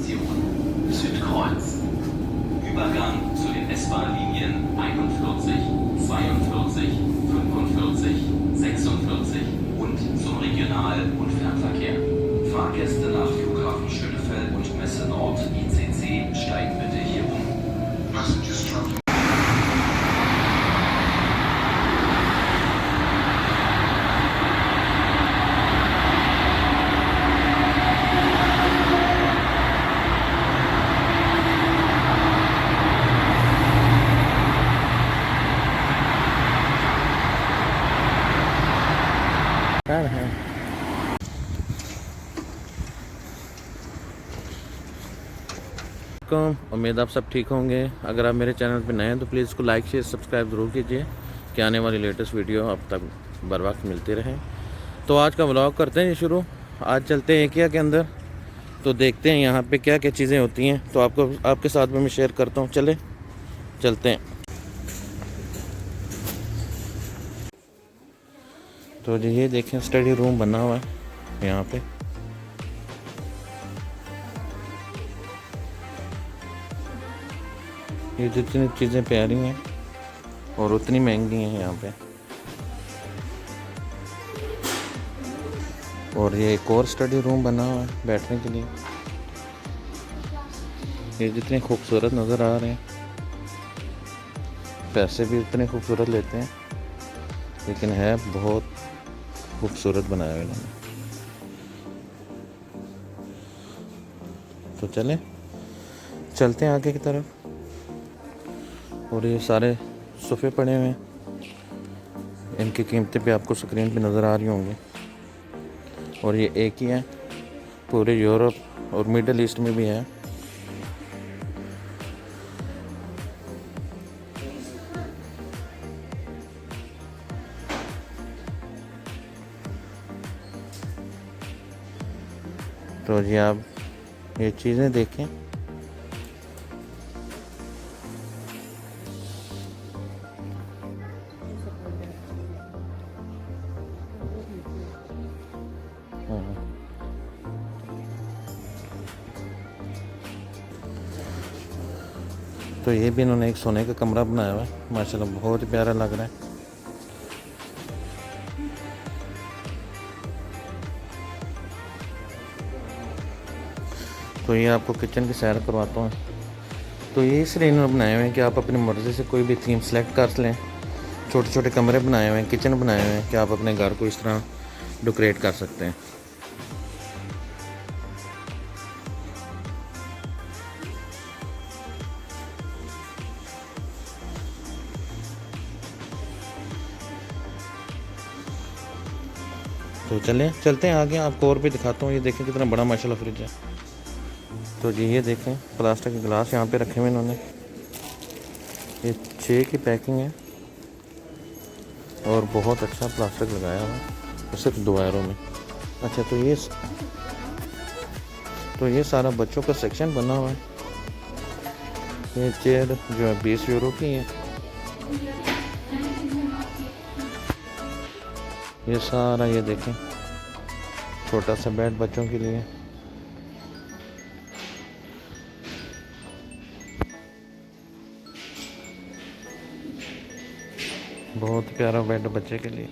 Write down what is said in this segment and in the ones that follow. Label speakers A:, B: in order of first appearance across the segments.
A: Station Südkreuz. Übergang zu den S-Bahn-Linien 41, 42, 45, 46 und zum Regional- und Fernverkehr. Fahrgäste nach Flughafen Schönefeld und Messe Nord ICC steigen bitte hier um. Passengers traveling.
B: है। उम्मीद आप सब ठीक होंगे। अगर आप मेरे चैनल पर नए हैं तो प्लीज़ इसको लाइक शेयर सब्सक्राइब ज़रूर कीजिए कि आने वाली लेटेस्ट वीडियो अब तक बर वक्त मिलती रहे। तो आज का व्लॉग करते हैं शुरू। आज चलते हैं एकिया के अंदर, तो देखते हैं यहाँ पे क्या क्या चीज़ें होती हैं, तो आपको आपके साथ में मैं शेयर करता हूँ। चले चलते हैं। तो जी ये देखें स्टडी रूम बना हुआ है यहाँ पे। ये जितनी चीज़ें प्यारी हैं और उतनी महंगी हैं यहाँ पे। और ये एक और स्टडी रूम बना हुआ है बैठने के लिए। ये जितने खूबसूरत नज़र आ रहे हैं, पैसे भी उतने खूबसूरत लेते हैं, लेकिन है बहुत खूबसूरत बनाया हुआ इन्होंने। तो चलते हैं आगे की तरफ। और ये सारे सोफ़े पड़े हुए हैं, इनकी कीमतें भी आपको स्क्रीन पे नज़र आ रही होंगी। और ये एक ही है, पूरे यूरोप और मिडल ईस्ट में भी है। तो जी आप ये चीज़ें देखें। तो ये भी इन्होंने एक सोने का कमरा बनाया हुआ है, माशाल्लाह बहुत ही प्यारा लग रहा है। तो ये आपको किचन की सैर करवाता हूँ। तो ये इसलिए इन्होंने बनाए हुए हैं कि आप अपनी मर्ज़ी से कोई भी थीम सेलेक्ट कर लें। छोटे छोटे कमरे बनाए हुए हैं, किचन बनाए हुए हैं कि आप अपने घर को इस तरह डेकोरेट कर सकते हैं। तो चलते हैं आगे, आपको और भी दिखाता हूँ। ये देखें कितना बड़ा माशाल्लाह फ्रिज है। तो जी ये देखें प्लास्टिक के गिलास यहाँ पे रखे हुए इन्होंने। ये 6 की पैकिंग है और बहुत अच्छा प्लास्टिक लगाया हुआ है, सिर्फ 2 वायरों में। अच्छा तो ये सारा बच्चों का सेक्शन बना हुआ है। ये चेयर जो है 20 यूरो की है। ये सारा ये देखें छोटा सा बेड बच्चों के लिए। बहुत प्यारा बेड बच्चे के लिए।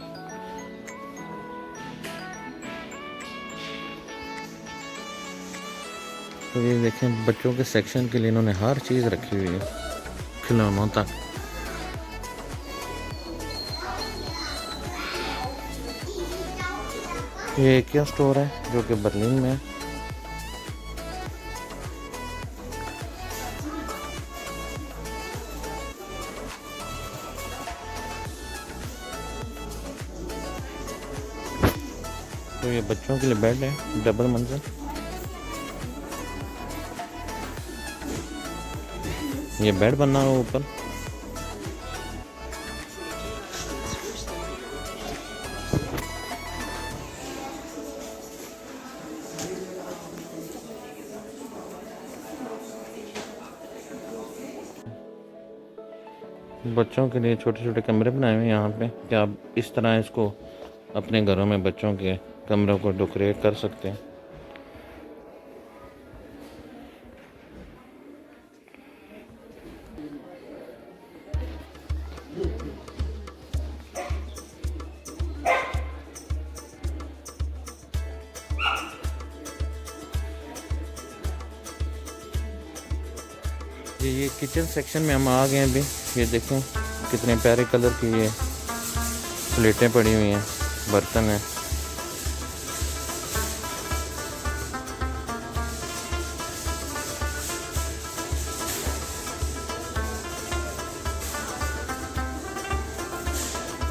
B: तो ये देखें बच्चों के सेक्शन के लिए इन्होंने हर चीज़ रखी हुई है, खिलौनों तक। ये IKEA स्टोर है जो कि बर्लिन में है। तो ये बच्चों के लिए बेड है, डबल मंजिल। ये बेड बना हुआ ऊपर। बच्चों के लिए छोटे छोटे कमरे बनाए हुए हैं यहाँ पे कि आप इस तरह इसको अपने घरों में बच्चों के कमरों को डेकोरेट कर सकते हैं। ये किचन सेक्शन में हम आ गए हैं अभी। ये देखें कितने प्यारे कलर की ये प्लेटें पड़ी हुई हैं, बर्तन हैं।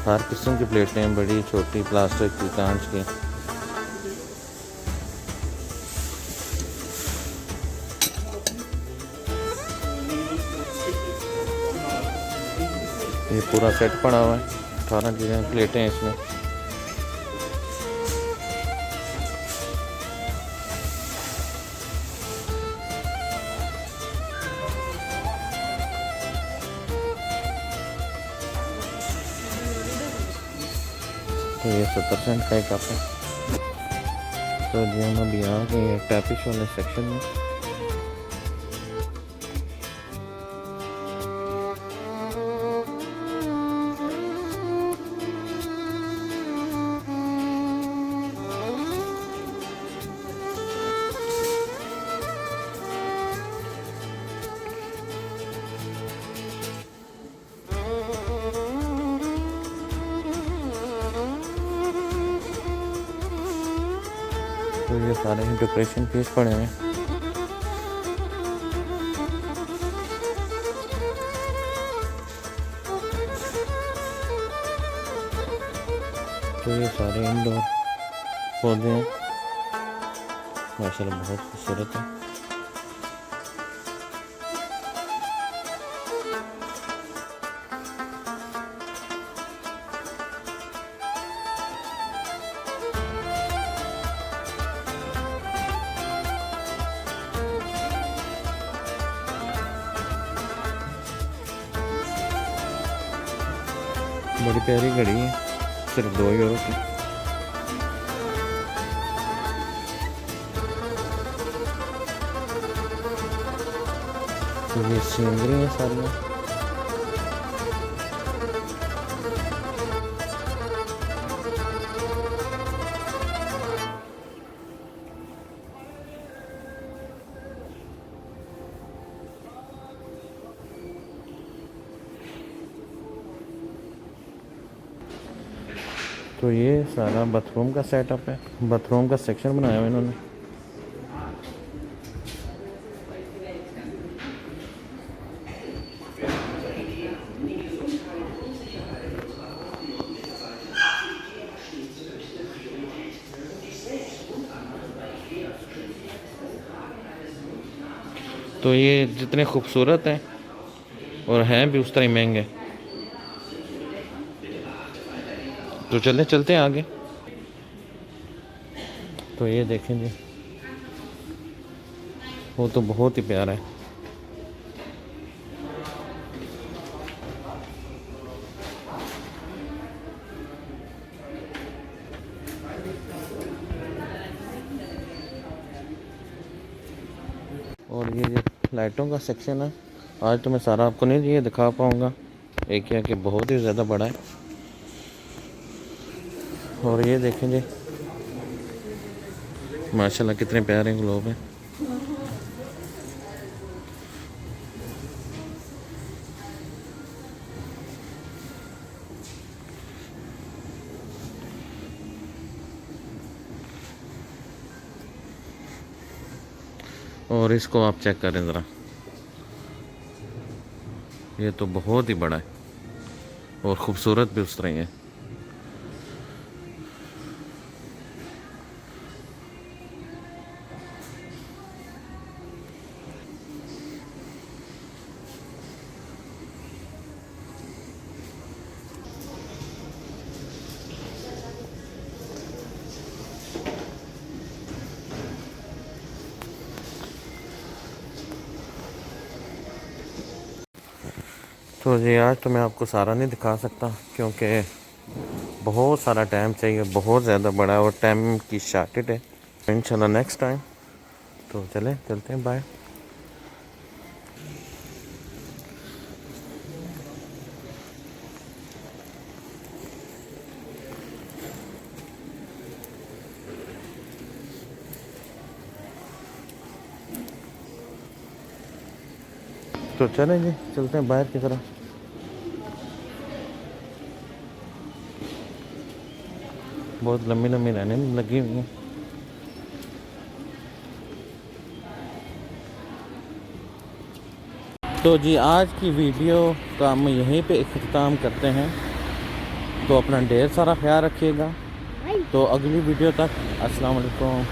B: हर किस्म की प्लेटें हैं, बड़ी छोटी, प्लास्टिक की, कांच की। ये पूरा सेट पड़ा हुआ है, 18 चीज़ें प्लेटें हैं इसमें। तो ये 70 सेंट का एक कप है। तो जी हम अभी आ गए टैपिश वाले सेक्शन में। तो ये सारे डेकोरेशन पीस पड़े हैं। तो ये सारे इंडोर पौधे हैं, माशाल्लाह बहुत खूबसूरत है। बड़ी प्यारी घड़ी है, सिर्फ 2 यूरो की। तो ये सीनरी है सारी। तो ये सारा बाथरूम का सेटअप है, बाथरूम का सेक्शन बनाया हुआ इन्होंने। तो ये जितने खूबसूरत हैं और हैं भी उस तरह महंगे। तो चलते हैं आगे। तो ये देखें जी, वो तो बहुत ही प्यारा है। और ये लाइटों का सेक्शन है। आज तो मैं सारा आपको नहीं ये दिखा पाऊँगा, एक है कि बहुत ही ज़्यादा बड़ा है। और ये देखें जी, माशाल्लाह कितने प्यारे ग्लोब हैं। और इसको आप चेक करें ज़रा, ये तो बहुत ही बड़ा है और ख़ूबसूरत भी उस तरह ही है। तो जी आज तो मैं आपको सारा नहीं दिखा सकता क्योंकि बहुत सारा टाइम चाहिए, बहुत ज़्यादा बड़ा है और टाइम की शॉर्टेज है। इंशाल्लाह नेक्स्ट टाइम। तो चलते हैं, बाय। तो चलें जी, चलते हैं बाहर की तरफ। बहुत लंबी लंबी लाइनें लगी हुई हैं। तो जी आज की वीडियो का हम यहीं पे इख्तिताम करते हैं। तो अपना ढेर सारा ख्याल रखिएगा। तो अगली वीडियो तक अस्सलाम वालेकुम।